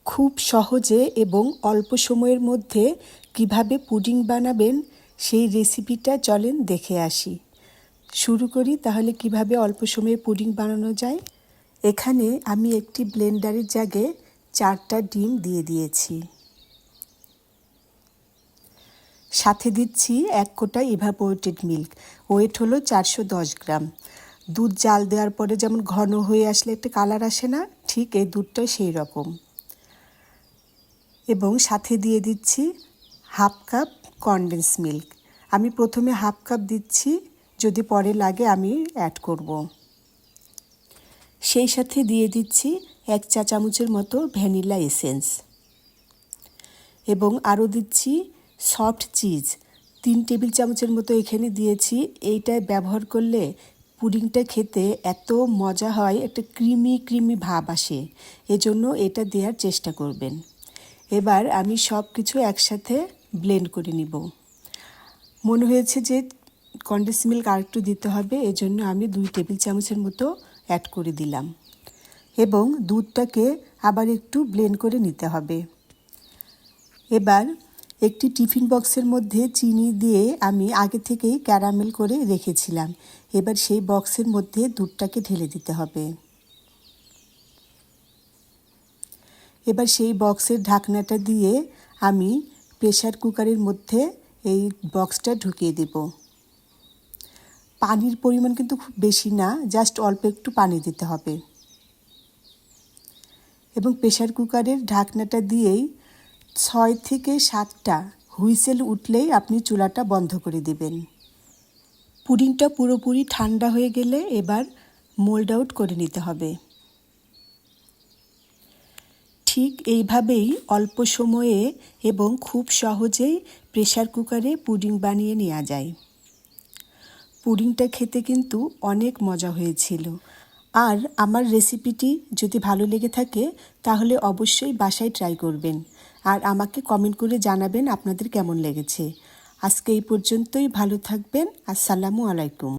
খুব সহজে এবং অল্প সময়ের মধ্যে কিভাবে পুডিং বানাবেন সেই রেসিপিটা চলেন দেখে আসি। শুরু করি তাহলে কিভাবে অল্প সময়ে পুডিং বানানো যায়। এখানে আমি একটি ব্লেন্ডারের জাগে 4টা ডিম দিয়ে দিয়েছি। সাথে দিচ্ছি 1 কোটা ইভাপোরেটেড মিল্ক, ওয়েট হলো 410 গ্রাম। দুধ জাল দেওয়ার পরে যেমন ঘন হয়ে আসলে একটা কালার আসে না, ঠিক এই দুধটা সেই রকম। এবং সাথে দিয়ে দিচ্ছি 1/2 কাপ কনডেন্স মিল্ক। আমি প্রথমে 1/2 কাপ দিচ্ছি, যদি পরে লাগে আমি অ্যাড করব। সেই সাথে দিয়ে দিচ্ছি 1 চা চামচের মতো ভ্যানিলা এসেন্স এবং আরও দিচ্ছি সফট চিজ 3 টেবিল চামচের মতো এখানে দিয়েছি। এইটা ব্যবহার করলে পুডিংটা খেতে এত মজা হয়, একটা ক্রিমি ভাব আসে, এজন্য এটা দেওয়ার চেষ্টা করবেন। এবার আমি সব কিছু একসাথে ব্লেন্ড করে নিব। মনে হয়েছে যে কনডেন্স মিল্ক আর একটু দিতে হবে, এজন্য আমি 2 টেবিল চামচের মতো অ্যাড করে দিলাম এবং দুধটাকে আবার একটু ব্লেন্ড করে নিতে হবে। এবার একটি টিফিন বক্সের মধ্যে চিনি দিয়ে আমি আগে থেকেই ক্যারামেল করে রেখেছিলাম। এবার সেই বক্সের মধ্যে দুধটাকে ঢেলে দিতে হবে। এবার সেই বক্সের ঢাকনাটা দিয়ে আমি প্রেসার কুকারের মধ্যে এই বক্সটা ঢুকিয়ে দেব। পানির পরিমাণ কিন্তু খুব বেশি না, জাস্ট অল্প একটু পানি দিতে হবে এবং প্রেসার কুকারের ঢাকনাটা দিয়েই 6 থেকে 7টা হুইসেল উঠলেই আপনি চুলাটা বন্ধ করে দিবেন। পুডিংটা পুরোপুরি ঠান্ডা হয়ে গেলে এবার মোল্ড আউট করে নিতে হবে। ঠিক এইভাবেই অল্প সময়ে এবং খুব সহজেই প্রেসার কুকারে পুডিং বানিয়ে নেওয়া যায়। পুডিংটা খেতে কিন্তু অনেক মজা হয়েছিল। আর আমার রেসিপিটি যদি ভালো লেগে থাকে তাহলে অবশ্যই বাসায় ট্রাই করবেন আর আমাকে কমেন্ট করে জানাবেন আপনাদের কেমন লেগেছে। আজকে এই পর্যন্তই, ভালো থাকবেন। আসসালামু আলাইকুম।